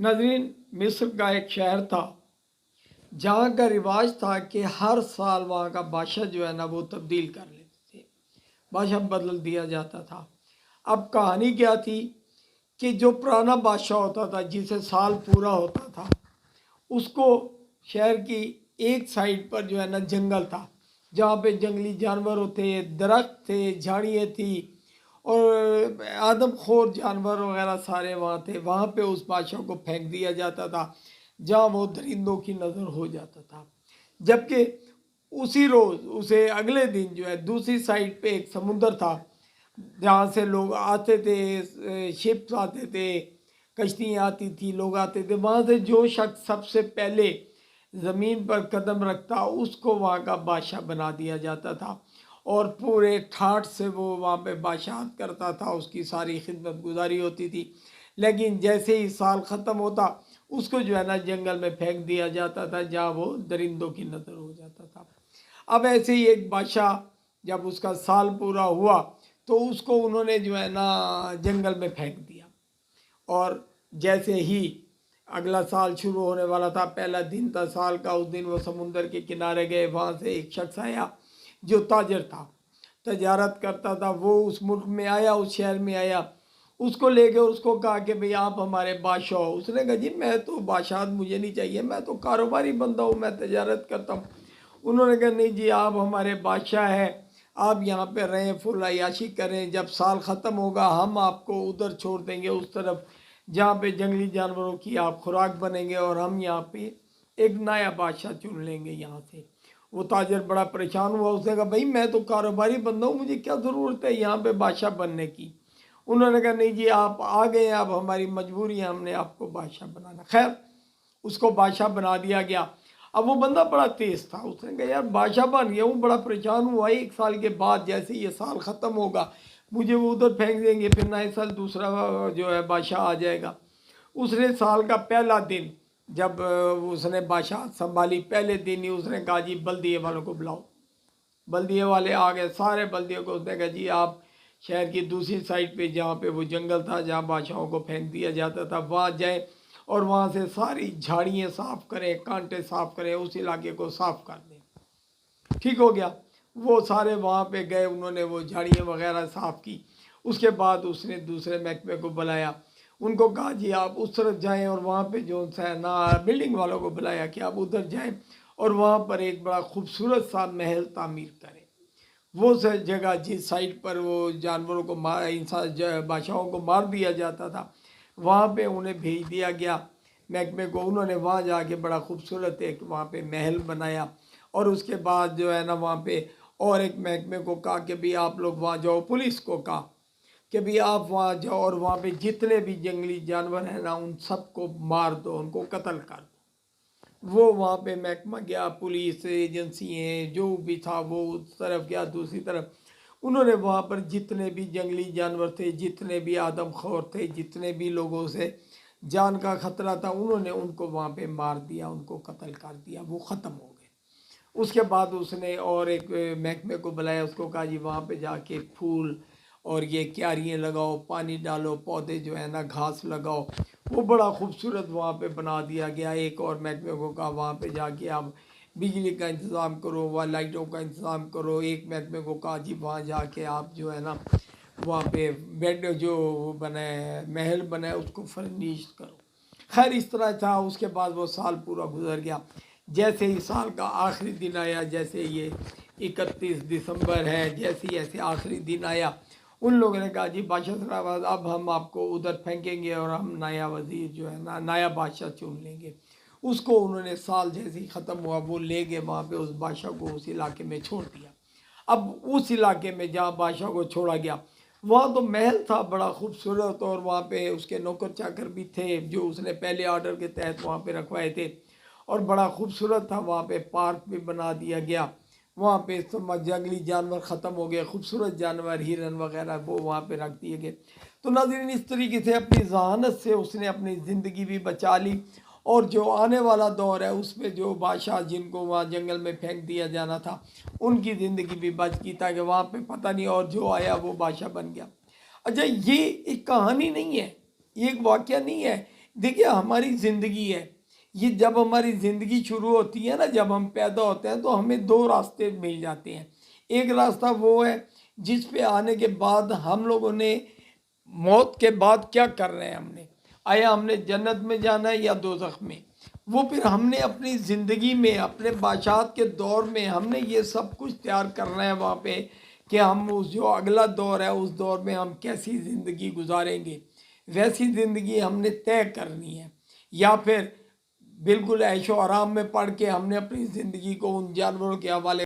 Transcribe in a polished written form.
नाज़रीन, मिस्र का एक शहर था जहाँ का रिवाज था कि हर साल वहाँ का बादशाह जो है ना वो तब्दील कर लेते थे, बादशाह बदल दिया जाता था। अब कहानी क्या थी कि जो पुराना बादशाह होता था जिसे साल पूरा होता था, उसको शहर की एक साइड पर जो है ना जंगल था, जहाँ पे जंगली जानवर होते, दरख्त थे, झाड़ियाँ थी और आदमखोर जानवर वगैरह सारे वहाँ थे। वहाँ पे उस बादशाह को फेंक दिया जाता था जहाँ वो दरिंदों की नज़र हो जाता था। जबकि उसी रोज़ उसे अगले दिन जो है दूसरी साइड पे एक समुंदर था जहाँ से लोग आते थे, शिप्स आते थे, कश्तियाँ आती थी, लोग आते थे। वहाँ से जो शख्स सबसे पहले ज़मीन पर कदम रखता उसको वहाँ का बादशाह बना दिया जाता था और पूरे ठाठ से वो वहाँ पे बादशाहत करता था, उसकी सारी खिदमत गुजारी होती थी। लेकिन जैसे ही साल ख़त्म होता उसको जो है ना जंगल में फेंक दिया जाता था जहाँ वो दरिंदों की नज़र हो जाता था। अब ऐसे ही एक बादशाह जब उसका साल पूरा हुआ तो उसको उन्होंने जो है ना जंगल में फेंक दिया और जैसे ही अगला साल शुरू होने वाला था, पहला दिन था साल का, उस दिन वो समुंदर के किनारे गए। वहाँ से एक शख्स आया जो ताजर था, तजारत करता था। वो उस मुल्क में आया, उस शहर में आया, उसको लेके उसको कहा कि भाई आप हमारे बादशाह हो। उसने कहा जी मैं तो बादशाह मुझे नहीं चाहिए, मैं तो कारोबारी बंदा हूँ, मैं तजारत करता हूँ। उन्होंने कहा नहीं जी आप हमारे बादशाह हैं, आप यहाँ पे रहें, फुल अयाशी करें, जब साल ख़त्म होगा हम आपको उधर छोड़ देंगे उस तरफ जहाँ पे जंगली जानवरों की आप खुराक बनेंगे और हम यहाँ पे एक नया बादशाह चुन लेंगे यहाँ से। वो ताजर बड़ा परेशान हुआ, उसने कहा भाई मैं तो कारोबारी बंदा हूँ, मुझे क्या ज़रूरत है यहाँ पे बादशाह बनने की। उन्होंने कहा नहीं जी आप आ गए, अब हमारी मजबूरी है, हमने आपको बादशाह बनाना। खैर उसको बादशाह बना दिया गया। अब वो बंदा बड़ा तेज़ था, उसने कहा यार बादशाह बन गया हूँ, बड़ा परेशान हुआ, एक साल के बाद जैसे ये साल ख़त्म होगा मुझे वो उधर फेंक देंगे, फिर नए साल दूसरा जो है बादशाह आ जाएगा। उसने साल का पहला दिन जब उसने बादशाह संभाली, पहले दिन ही उसने कहा जी बल्दिए वालों को बुलाओ। बल्दिए वाले आ गए, सारे बल्दियों को। उसने कहा जी आप शहर की दूसरी साइड पे जहाँ पे वो जंगल था जहाँ बादशाहों को फेंक दिया जाता था वहाँ जाए और वहाँ से सारी झाड़ियाँ साफ़ करें, कांटे साफ़ करें, उस इलाके को साफ़ कर दें। ठीक हो गया, वो सारे वहाँ पे गए, उन्होंने वो झाड़ियाँ वगैरह साफ़ की। उसके बाद उसने दूसरे महकमे को बुलाया, उनको कहा जी आप उस तरफ जाएं और वहाँ पे जो सा ना बिल्डिंग वालों को बुलाया कि आप उधर जाएं और वहाँ पर एक बड़ा खूबसूरत सा महल तामीर करें। वो जगह जिस साइड पर वो जानवरों को मार इंसान बादशाहों को मार दिया जाता था वहाँ पे उन्हें भेज दिया गया महकमे को। उन्होंने वहाँ जाके बड़ा खूबसूरत एक वहाँ पे महल बनाया और उसके बाद जो है ना वहाँ पे और एक महकमे को कहा कि भाई आप लोग वहाँ जाओ, पुलिस को कहा कि भाई आप वहाँ जाओ और वहाँ पे जितने भी जंगली जानवर हैं ना उन सबको मार दो, उनको कत्ल कर दो। वो वहाँ पे महकमा गया, पुलिस एजेंसी हैं जो भी था वो उस तरफ गया, दूसरी तरफ उन्होंने वहाँ पर जितने भी जंगली जानवर थे, जितने भी आदमखोर थे, जितने भी लोगों से जान का ख़तरा था, उन्होंने उनको वहाँ पे मार दिया, उनको कत्ल कर दिया, वो ख़त्म हो गए। उसके बाद उसने और एक महकमे को बुलाया, उसको कहा जी वहाँ पे जाके फूल और ये क्यारियाँ लगाओ, पानी डालो, पौधे जो है ना घास लगाओ। वो बड़ा खूबसूरत वहाँ पे बना दिया गया। एक और महकमे को कहा वहाँ पे जाके आप बिजली का इंतज़ाम करो, वहाँ लाइटों का इंतज़ाम करो। एक महकमे को कहा जी वहाँ जाके आप जो है ना वहाँ पे बेड जो बनाए महल बनाए उसको फर्निश करो। खैर इस तरह था। उसके बाद वो साल पूरा गुजर गया। जैसे ही साल का आखिरी दिन आया, जैसे ये 31 दिसंबर है, जैसे ही ऐसे आखिरी दिन आया, उन लोगों ने कहा जी बादशाह साहब अब हम आपको उधर फेंकेंगे और हम नया वज़ीर जो है ना नया बादशाह चुन लेंगे। उसको उन्होंने साल जैसे ही ख़त्म हुआ वो ले गए वहाँ पे, उस बादशाह को उस इलाके में छोड़ दिया। अब उस इलाके में जहाँ बादशाह को छोड़ा गया वहाँ तो महल था बड़ा खूबसूरत और वहाँ पे उसके नौकर चाकर भी थे जो उसने पहले ऑर्डर के तहत वहाँ पे रखवाए थे और बड़ा खूबसूरत था। वहाँ पे पार्क भी बना दिया गया। वहाँ पे जंगली जानवर ख़त्म हो गए, खूबसूरत जानवर हिरन वगैरह वो वहाँ पे रख दिए गए। तो नाज़रीन इस तरीके से अपनी जहानत से उसने अपनी ज़िंदगी भी बचा ली और जो आने वाला दौर है उसमें जो बादशाह जिनको वहाँ जंगल में फेंक दिया जाना था उनकी ज़िंदगी भी बच गई ताकि वहाँ पे पता नहीं और जो आया वो बादशाह बन गया। अच्छा ये एक कहानी नहीं है, ये एक वाक़या नहीं है, دیکھیے ہماری زندگی ہے، یہ جب ہماری زندگی شروع ہوتی ہے نا، جب ہم پیدا ہوتے ہیں تو ہمیں دو راستے مل جاتے ہیں۔ ایک راستہ وہ ہے جس پہ آنے کے بعد ہم لوگوں نے موت کے بعد کیا کر رہے ہیں، ہم نے آیا ہم نے جنت میں جانا ہے یا دوزخ میں، وہ پھر ہم نے اپنی زندگی میں اپنے بادشاہت کے دور میں ہم نے یہ سب کچھ تیار کرنا ہے وہاں پہ کہ ہم اس جو اگلا دور ہے اس دور میں ہم کیسی زندگی گزاریں گے، ویسی زندگی ہم نے طے کرنی ہے، یا پھر بالکل عیش و آرام میں پڑھ کے ہم نے اپنی زندگی کو ان جانوروں کے حوالے